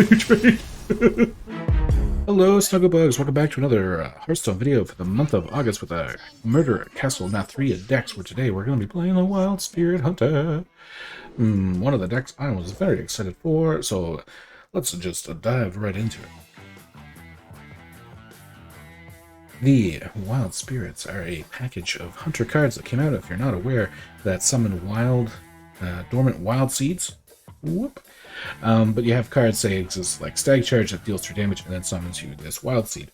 value trade. Hello, Snugglebugs. Welcome back to another Hearthstone video for the month of August with a Murder at Castle Nathria decks, where today we're going to be playing the Wildseed Hunter. One of the decks I was very excited for, so let's just dive right into it. The Wild Spirits are a package of Hunter cards that came out, if you're not aware, that summon dormant wild seeds. Whoop. But you have cards, say, exist like Stag Charge that deals 3 damage and then summons you this Wild Seed.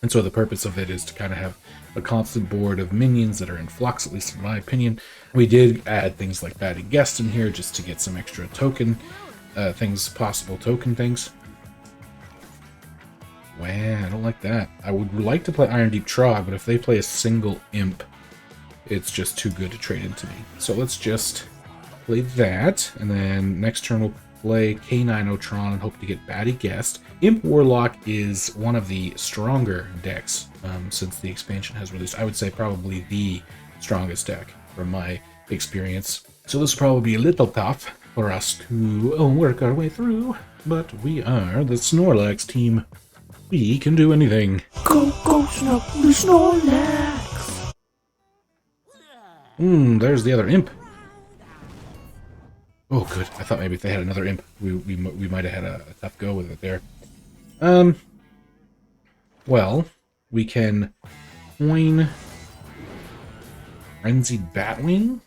And so the purpose of it is to kind of have a constant board of minions that are in flux, at least in my opinion. We did add things like Batty Guest in here just to get some extra token possible token things. Wow, I don't like that. I would like to play Iron Deep Trog, but if they play a single imp, it's just too good to trade into me. So let's just play that, and then next turn we'll play K9Otron and hope to get Batty Guest. Imp Warlock is one of the stronger decks since the expansion has released. I would say probably the strongest deck from my experience. So this will probably be a little tough for us to work our way through, but we are the Snorlax team. We can do anything. Go, Snuggly, Snorlax! There's the other imp. Oh, good. I thought maybe if they had another imp, we might have had a tough go with it there. Well, we can coin Frenzied Batwing,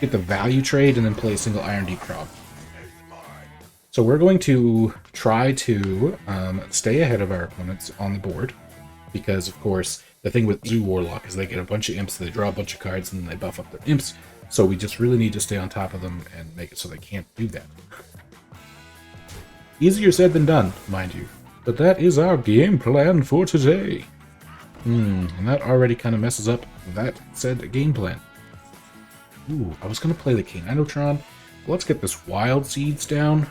get the value trade, and then play a single Iron Deep Trog. So we're going to try to stay ahead of our opponents on the board, because, of course, the thing with Zoo Warlock is they get a bunch of imps, they draw a bunch of cards, and then they buff up their imps. So we just really need to stay on top of them and make it so they can't do that. Easier said than done, mind you. But that is our game plan for today. And that already kind of messes up that said game plan. Ooh, I was going to play the K9Otron. Let's get this Wild Seeds down.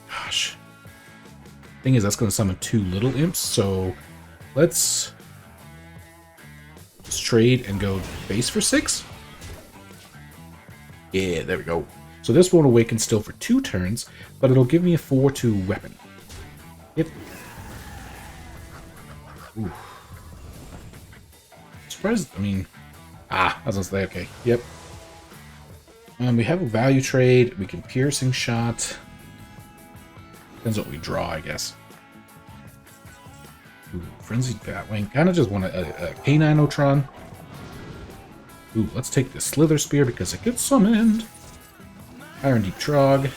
Gosh. Thing is, that's going to summon 2 little imps, so let's just trade and go base for 6. Yeah, there we go. So this won't awaken still for 2 turns, but it'll give me a 4/2 weapon. Yep. Ooh. Surprised, I mean... I was going to say, okay, yep. We have a value trade, we can piercing shot. Depends what we draw, I guess. Ooh, Frenzied Batwing. Kind of just want a K9Otron. Ooh, let's take the Slither Spear because it gets summoned. Iron Deep Trog.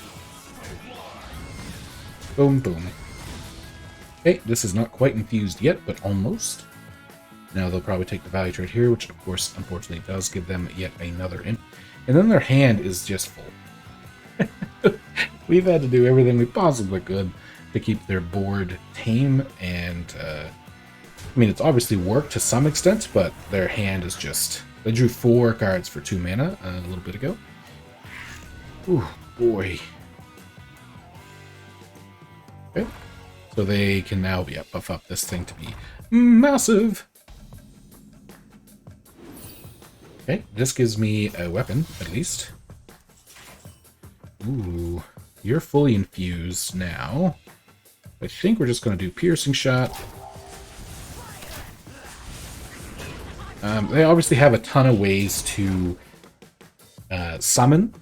Boom, boom. Okay, this is not quite infused yet, but almost. Now they'll probably take the value trade here, which of course, unfortunately, does give them yet another imp. And then their hand is just full. We've had to do everything we possibly could to keep their board tame, and I mean, it's obviously worked to some extent, but their hand is just... They drew 4 cards for 2 mana a little bit ago. Ooh, boy. Okay, so they can now buff up this thing to be massive. Okay, this gives me a weapon, at least. Ooh, you're fully infused now. I think we're just going to do piercing shot. They obviously have a ton of ways to summon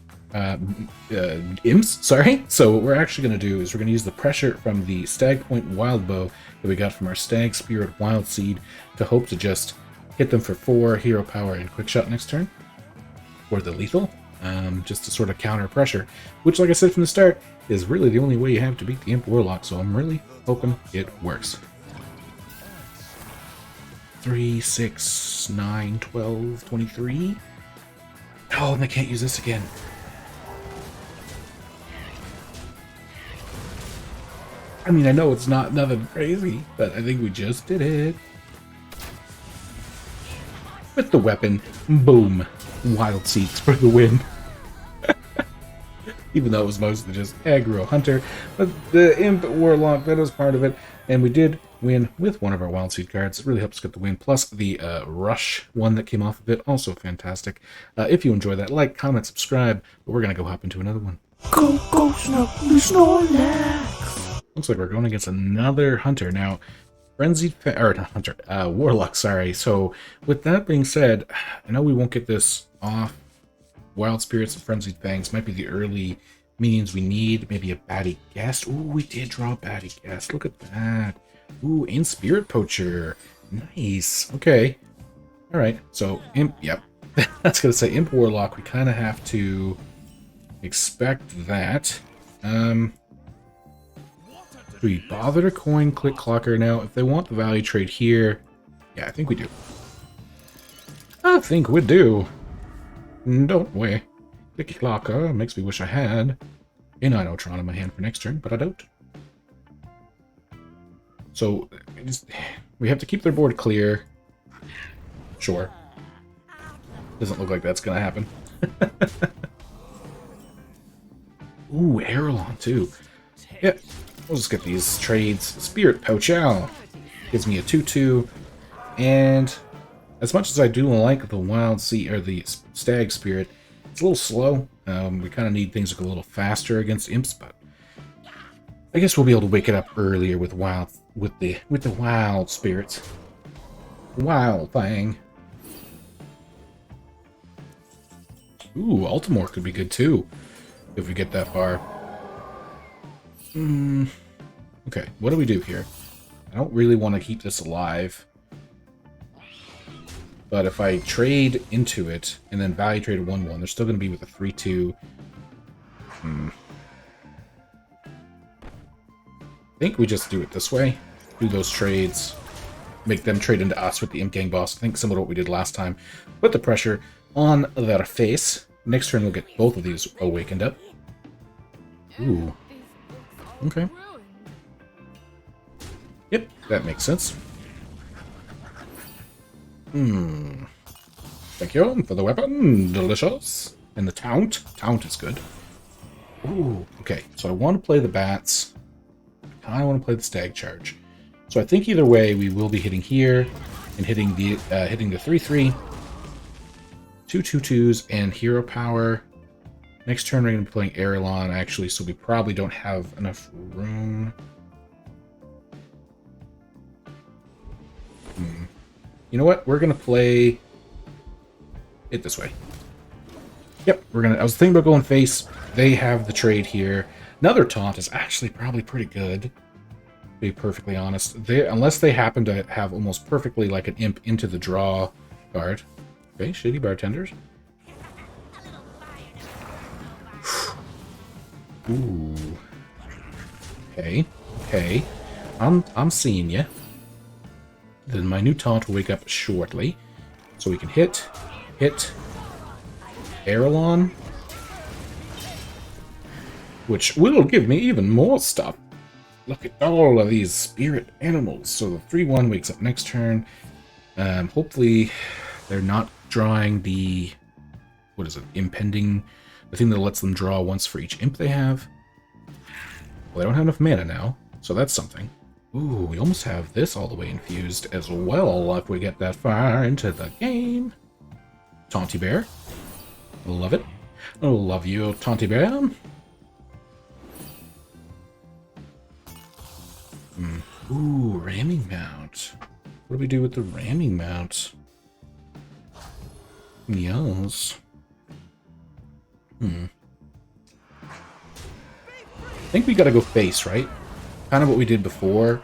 imps, sorry. So what we're actually going to do is we're going to use the pressure from the Stag Point Wild Bow that we got from our Stag Spirit Wild Seed to hope to just hit them for 4 hero power and quick shot next turn. Or the lethal. Just to sort of counter pressure, which, like I said from the start, is really the only way you have to beat the Imp Warlock, so I'm really hoping it works. 3, 6, 9, 12, 23. Oh, and I can't use this again. I mean, I know it's not nothing crazy, but I think we just did it. With the weapon, boom. Wild Seeds for the win. Even though it was mostly just aggro hunter, but the Imp Warlock, that was part of it. And we did win with one of our Wild Seed cards. It really helps get the win. Plus the Rush one that came off of it, also fantastic. If you enjoy that, like, comment, subscribe. But we're going to go hop into another one. Go, Snuggly, Snorlax. Looks like we're going against another Hunter. Now, or not Hunter, Warlock, sorry. So, with that being said, I know we won't get this off. Wild Spirits and Frenzied Fangs might be the early minions we need. Maybe a Baddie Guest. Ooh, we did draw a Baddie Guest. Look at that. Ooh, and Spirit Poacher. Nice. Okay. Alright, so Imp, yep. That's going to say Imp Warlock. We kind of have to expect that. Do we bother to coin Click Clocker now? If they want the value trade here, yeah, I think we do. I think we do. Don't we? Click Clocker makes me wish I had an Inotron in my hand for next turn, but I don't. So, we have to keep their board clear. Sure. Doesn't look like that's going to happen. Ooh, Aerolon too. Yep. We'll just get these trades. Spirit Poacher gives me a 2/2, and as much as I do like the Wild Sea or the Stag Spirit, it's a little slow. We kind of need things like a little faster against imps, but I guess we'll be able to wake it up earlier with the Wild Spirits. Wild Fang. Ooh, Altamore could be good too if we get that far. Okay, what do we do here? I don't really want to keep this alive. But if I trade into it, and then value trade a 1/1, they're still going to be with a 3/2. I think we just do it this way. Do those trades. Make them trade into us with the Imp Gang Boss. I think similar to what we did last time. Put the pressure on their face. Next turn we'll get both of these awakened up. Ooh. Okay. Yep, that makes sense. Thank you for the weapon. Delicious. And the taunt. Taunt is good. Ooh. Okay, so I want to play the bats. I want to play the stag charge. So I think either way we will be hitting here and hitting the 3/3, 2/2/2s, and hero power. Next turn we're going to be playing Aerolon actually, so we probably don't have enough room. You know what? We're gonna play it this way. Yep, I was thinking about going face. They have the trade here. Another taunt is actually probably pretty good, to be perfectly honest. Unless they happen to have almost perfectly like an imp into the draw card. Okay, shitty bartenders. Ooh. Okay. Okay. I'm seeing you. Then my new taunt will wake up shortly. So we can hit Aerolon, which will give me even more stuff. Look at all of these spirit animals. So the 3/1 wakes up next turn. Hopefully they're not drawing the, what is it, impending, the thing that lets them draw once for each imp they have. Well, they don't have enough mana now, so that's something. Ooh, we almost have this all the way infused as well if we get that far into the game. Taunty Bear. Love it. Oh, love you, Taunty Bear. Ooh, Ramming Mount. What do we do with the Ramming Mount? Yes. I think we gotta go face, right? Kind of what we did before.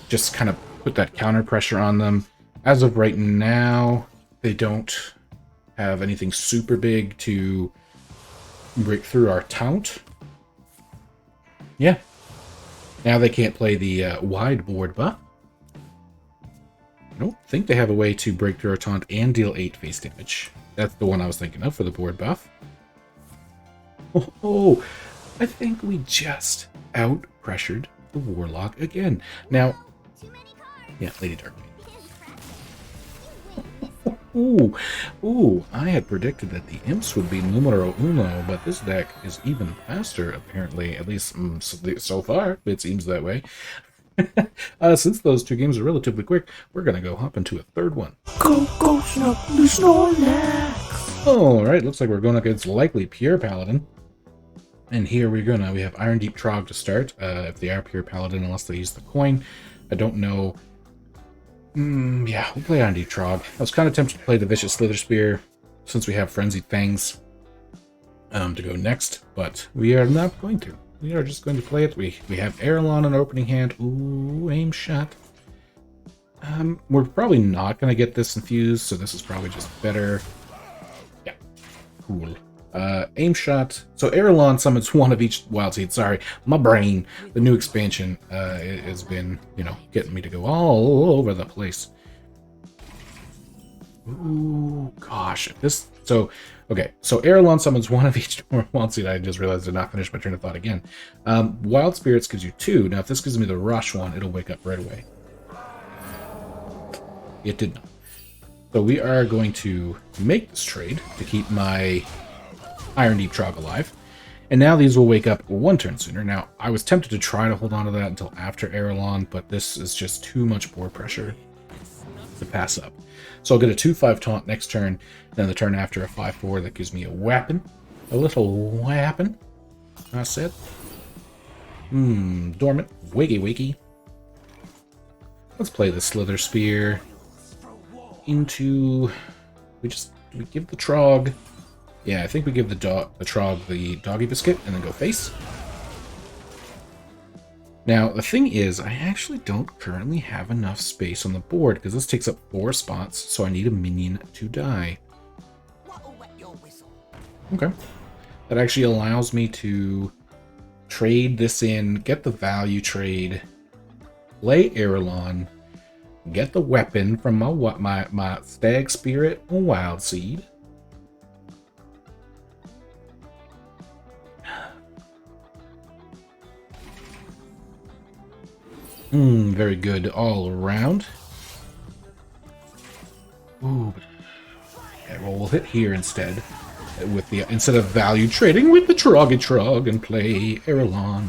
Just kind of put that counter pressure on them. As of right now, they don't have anything super big to break through our taunt. Yeah. Now they can't play the wide board buff. I don't think they have a way to break through our taunt and deal 8 face damage. That's the one I was thinking of for the board buff. Oh, I think we just out-pressured the Warlock again. Now, yeah, Lady Dark. Ooh, ooh, I had predicted that the imps would be numero uno, but this deck is even faster, apparently. At least so far, it seems that way. Since those two games are relatively quick, we're going to go hop into a third one. Go, Snuggly, Snorlax. Alright, looks like we're going against likely Pure Paladin. And here we have Iron Deep Trog to start, if they are Pure Paladin, unless they use the coin. I don't know. Yeah, we'll play Iron Deep Trog. I was kind of tempted to play the Vicious Slither Spear, since we have Frenzied Fangs to go next, but we are not going to. We are just going to play it. We have Arelon on opening hand. Ooh, aim shot. We're probably not going to get this infused, so this is probably just better. Yeah, cool. Aim shot. So Arelon summons one of each Wildseed. Sorry, my brain. The new expansion has been, getting me to go all over the place. Ooh, gosh. Okay, so Arelon summons one of each Wildseed. I just realized I did not finish my train of thought again. Wild Spirits gives you 2. Now, if this gives me the Rush one, it'll wake up right away. It did not. So we are going to make this trade to keep my Iron Deep Trog alive. And now these will wake up 1 turn sooner. Now, I was tempted to try to hold on to that until after Arelon, but this is just too much board pressure to pass up. So I'll get a 2/5 taunt next turn, then the turn after a 5/4 that gives me a weapon. A little weapon. I said. Dormant. Wakey. Let's play the Slither Spear into... we give the Trog... Yeah, I think we give the Trog the Doggy Biscuit and then go face. Now, the thing is, I actually don't currently have enough space on the board because this takes up 4 spots, so I need a minion to die. Okay. That actually allows me to trade this in, get the value trade, play Arelon, get the weapon from my Stag Spirit Wildseed. Very good all around. Ooh, yeah, well, we'll hit here instead, instead of value trading with the Trog and play Arelon.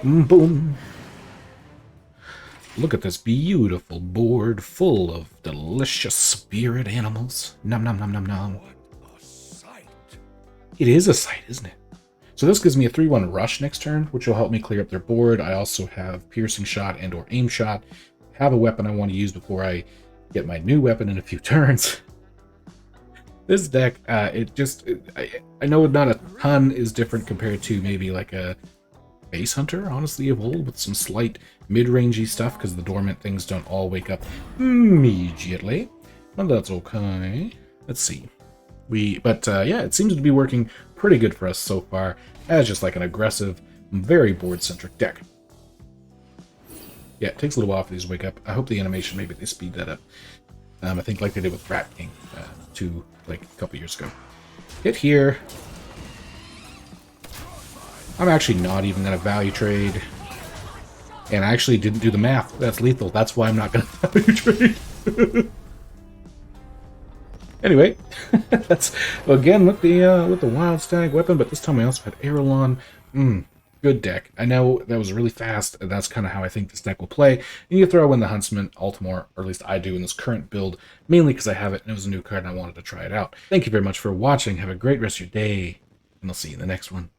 Boom. Look at this beautiful board full of delicious spirit animals. Nom nom nom nom nom. What a sight. It is a sight, isn't it? So this gives me a 3/1 rush next turn, which will help me clear up their board. I also have Piercing Shot and or Aim Shot. Have a weapon I want to use before I get my new weapon in a few turns. This deck, I know not a ton is different compared to maybe like a Base Hunter, honestly, of old, with some slight mid-rangey stuff, because the dormant things don't all wake up immediately. But that's okay. Let's see. Yeah, it seems to be working pretty good for us so far, as just like an aggressive, very board-centric deck. Yeah, it takes a little while for these to wake up. I hope the animation, maybe they speed that up. I think like they did with Rat King, a couple years ago. Hit here. I'm actually not even going to value trade. And I actually didn't do the math. That's lethal. That's why I'm not going to value trade. Anyway, that's again with the Wild Stag weapon, but this time I also had Arelon. Good deck. I know that was really fast, and that's kind of how I think this deck will play. And you throw in the Huntsman Altimore, or at least I do in this current build, mainly because I have it and it was a new card and I wanted to try it out. Thank you very much for watching. Have a great rest of your day, and I'll see you in the next one.